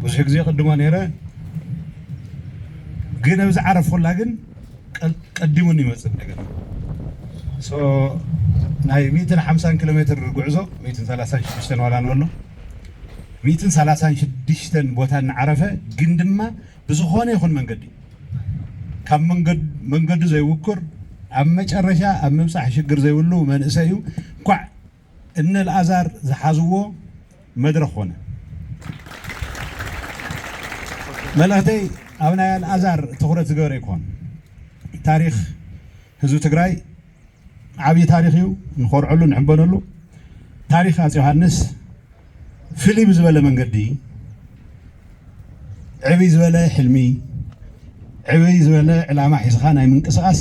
ብዙሕ ግዜ ቅድሞ ነይረ ግን ኣብዚ ዓረፍኩላ ግን ቀዲሙን ይመፅእ እንደገና ናይ 150 ኪሎ ሜትር ጉዕዞ 136 ዋላ ንበሎ 136 ቦታ ንዓረፈ ግን ድማ ብዝኾነ ይኹን መንገዲ ካብ መንገዲ ዘይውክር ኣብ መጨረሻ ኣብ ምብፃሕ ሽግር ዘይብሉ መንእሰይ እዩ ኳዕ እነ ልኣዛር ዝሓዝዎ መድረክ ኾነ መልእኽተይ ኣብ ናይ ልኣዛር ትኹረት ዝገበረ ይኮን ታሪክ ህዝቢ ትግራይ ዓብይ ታሪክ እዩ ንኮርዐሉ ንሕበነሉ ታሪክ ሃፀይ ዮሃንስ ፍልይ ብዝበለ መንገዲ ዕብይ ዝበለ ሕልሚ ዕብይ ዝበለ ዕላማ ሒዝኻ ናይ ምንቅስቃስ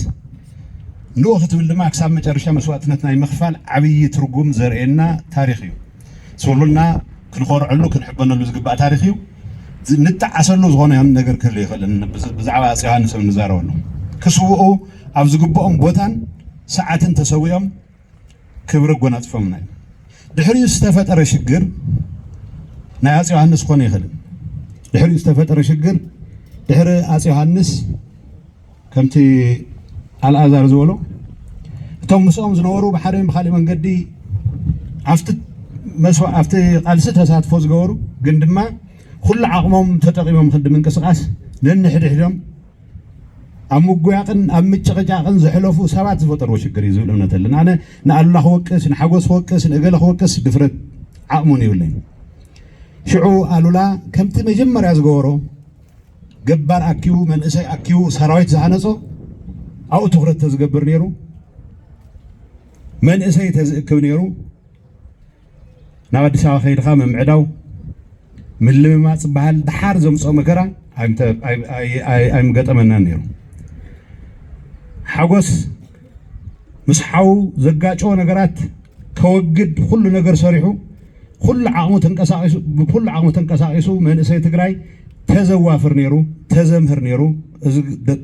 ንኡ ክትብል ድማ ክሳብ መጨረሻ መስዋዕትነት ናይ ምኽፋል ዓብይ ትርጉም ዘርእየና ታሪክ እዩ ስብሉና ክንኮርዐሉ ክንሕበነሉ ዝግባእ ታሪክ እዩ ንጣዓሰሉ ዝኾነ ነገር ክህሉ ይኽእልን ብዛዕባ ሃፀይ ዮሃንስ ንዛረበሉ ክስውኡ ኣብ ዝግብኦም ቦታን ሰዓትን ተሰዊኦም ክብሪ ጎናፅፎምና እዩ ድሕሪኡ ዝተፈጠረ ሽግር ናይ ሃፀይ ዮሃንስ ኮነ ይኽእልን ድሕሪኡ ዝተፈጠረ ሽግር ድሕሪ ሃፀይ ዮሃንስ ከምቲ ኣልኣዛር ዝበሎ እቶም ምስኦም ዝነበሩ ብሓደ ብካሊእ መንገዲ ኣብቲ ቃልሲ ተሳትፎ ዝገበሩ ግን ድማ ኩሉ ዓቕሞም ተጠቂሞም ክንዲ ምንቅስቃስ ነንሕድሕዶም ኣብ ምጉያቅን ኣብ ምጭቕጫቕን ዘሕለፉ ሰባት ዝፈጠርዎ ሽግር እዩ ዝብል እምነት ኣለና ኣነ ንኣሉላ ክወቅስ ንሓጎስ ክወቅስ ንእገለ ክወቅስ ድፍረት ዓቕሙን ይብለኝ ሽዑ ኣሉላ ከምቲ መጀመርያ ዝገበሮ ገባር ኣኪቡ መንእሰይ ኣኪቡ ሰራዊት ዝሃነፆ ኣብኡ ትኩረት ተዝገብር ነይሩ መንእሰይ ተዝእክብ ነይሩ ናብ ኣዲስ ኣበባ ከይድካ ምምዕዳው ምልምማፅ ዝበሃል ድሓር ዘምፅኦ መከራ ኣይምገጠመናን ነይሩ ሓጎስ ምስ ሓው ዘጋጭዎ ነገራት ከወግድ ኩሉ ነገር ሰሪሑ ኩሉ ዓቕሙ ተንቀሳቂሱ መንእሰይ ትግራይ ተዘዋፍር ነይሩ ተዘምህር ነይሩ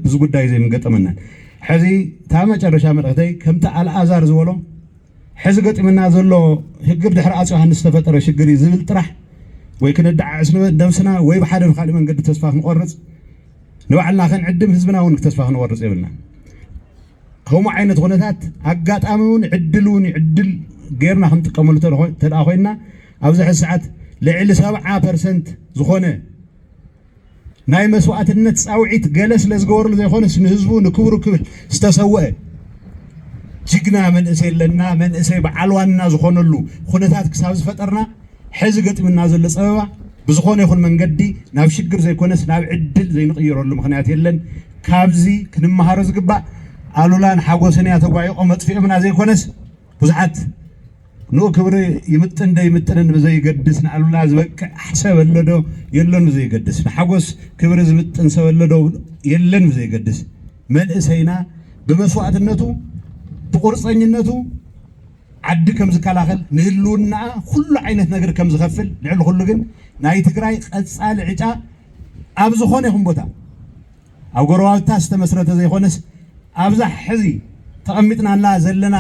እዚ ጉዳይ ዘይምገጠመናን ሕዚ እታ መጨረሻ መልእኽተይ ከምቲ ኣልኣዛር ዝበሎ ሕዚ ገጢምና ዘሎ ሽግር ድሕሪ ሃፀይ ዮሃንስ ዝተፈጠረ ሽግር እዩ ዝብል ጥራሕ ወይ ክንዳዓስ ነብስና ወይ ብሓደ ብካሊእ መንገዲ ተስፋ ክንቆርፅ ንባዕልና ክንዕድም ህዝብና እውን ተስፋ ክንቆርፅ የብልና ከምኡ ዓይነት ኩነታት ኣጋጣሚ እውን ዕድል ጌርና ክንጥቀመሉ ተደኣ ኮይና ኣብዚ ሕዚ ሰዓት ልዕሊ 70% ዝኾነ ናይ መስዋዕትነት ፃውዒት ገለ ስለ ዝገበርሉ ዘይኮነስ ንህዝቡ ንክብሩ ክብል ዝተሰውአ ጅግና መንእሰይ ኣለና መንእሰይ በዓል ዋና ዝኾነሉ ኩነታት ክሳብ ዝፈጠርና ሕዚ ገጢምና ዘሎ ፀበባ ብዝኾነ ይኹን መንገዲ ናብ ሽግር ዘይኮነስ ናብ ዕድል ዘይንቕይረሉ ምክንያት የለን ካብዚ ክንመሃሮ ዝግባእ ኣሉላን ሓጎስን እያ ተጓዒቆ መጥፊኦምና ዘይኮነስ ብዙሓት ንኡ ክብሪ ይምጥን ደይምጥንን ብዘይገድስ ንኣሉላ ዝበቅዕ ሰብ ኣለዶ የለን ብዘይገድስ ንሓጎስ ክብሪ ዝምጥን ሰብ ኣለዶ የለን ብዘይገድስ መንእሰይና ብመስዋዕትነቱ ብቁርፀኝነቱ ዓዲ ከም ዝከላኸል ንህልውና ኩሉ ዓይነት ነገር ከም ዝኸፍል ልዕሊ ኩሉ ግን ናይ ትግራይ ቀፃሊ ዕጫ ኣብ ዝኾነ ይኹን ቦታ ኣብ ጎረባብታ ዝተመስረተ ዘይኮነስ ኣብዛ ሕዚ ተቐሚጥናላ ዘለና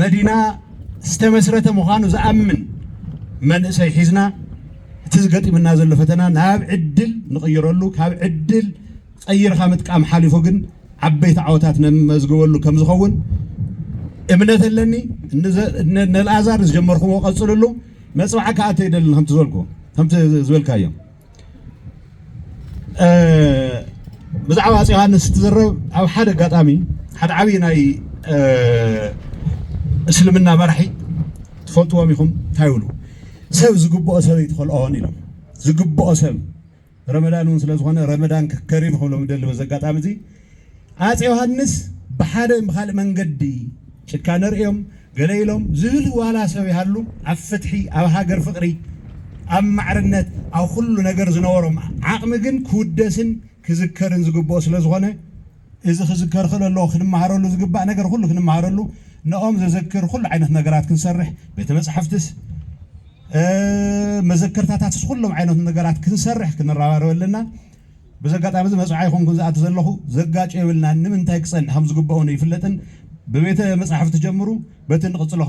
መዲና ዝተመስረተ ምዃኑ ዝኣምን መንእሰይ ሒዝና እቲ ዝገጢምና ዘሎ ፈተና ናብ ዕድል ንቕይረሉ ካብ ዕድል ቀይርካ ምጥቃም ሓሊፉ ግን ዓበይቲ ዓወታት ነመዝግበሉ ከም ዝኸውን እምነት ኣለኒ ነልኣዛር ዝጀመርኩሞ ቀፅልሉ መፅባዕ ከኣተ ይደልን ከምቲ ዝበልካዮም ብዛዕባ ሃፀይ ዮሃንስ ትዘረብ ኣብ ሓደ ኣጋጣሚ ሓደ ዓብይ ናይ እስልምና መራሒ ትፈልጥዎም ኢኹም እንታይ ይብሉ ሰብ ዝግብኦ ሰብ ይትኸልኦን ኢሎም ዝግብኦ ሰብ ረመዳን እውን ስለዝኾነ ረመዳን ከሪም ክብሎም ይደሊ በዚ ኣጋጣሚ እዚ ሃፀይ ዮሃንስ ብሓደ ብካልእ መንገዲ ጭካነ ርእዮም ገለ ኢሎም ዝብል ዋላ ሰብ ይሃሉ ኣብ ፍትሒ ኣብ ሃገር ፍቕሪ ኣብ ማዕርነት ኣብ ኩሉ ነገር ዝነበሮም ዓቕሚ ግን ክውደስን ክዝከርን ዝግብኦ ስለዝኾነ እዚ ክዝከር ክእል ኣለዎ ክንመሃረሉ ዝግባእ ነገር ኩሉ ክንመሃረሉ ንኦም ዘዘክር ኩሉ ዓይነት ነገራት ክንሰርሕ ቤተ መፅሓፍትስ መዘከርታታትስ ኩሎም ዓይነት ነገራት ክንሰርሕ ክንረባረብ ኣለና በዚ ኣጋጣሚ እዚ መፅባዕ ይኹም ዝኣቱ ዘለኹ ዘጋጭ የብልና ንምንታይ ክፀንሕ ከም ዝግብኦን ይፍለጥን ብቤተ መፅሓፍቲ ጀምሩ በቲ ንቕፅሎ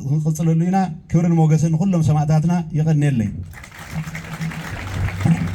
ክንቅፅለሉ ኢና ክብርን ሞገስን ኩሎም ሰማዕታትና ይቐኒየለይ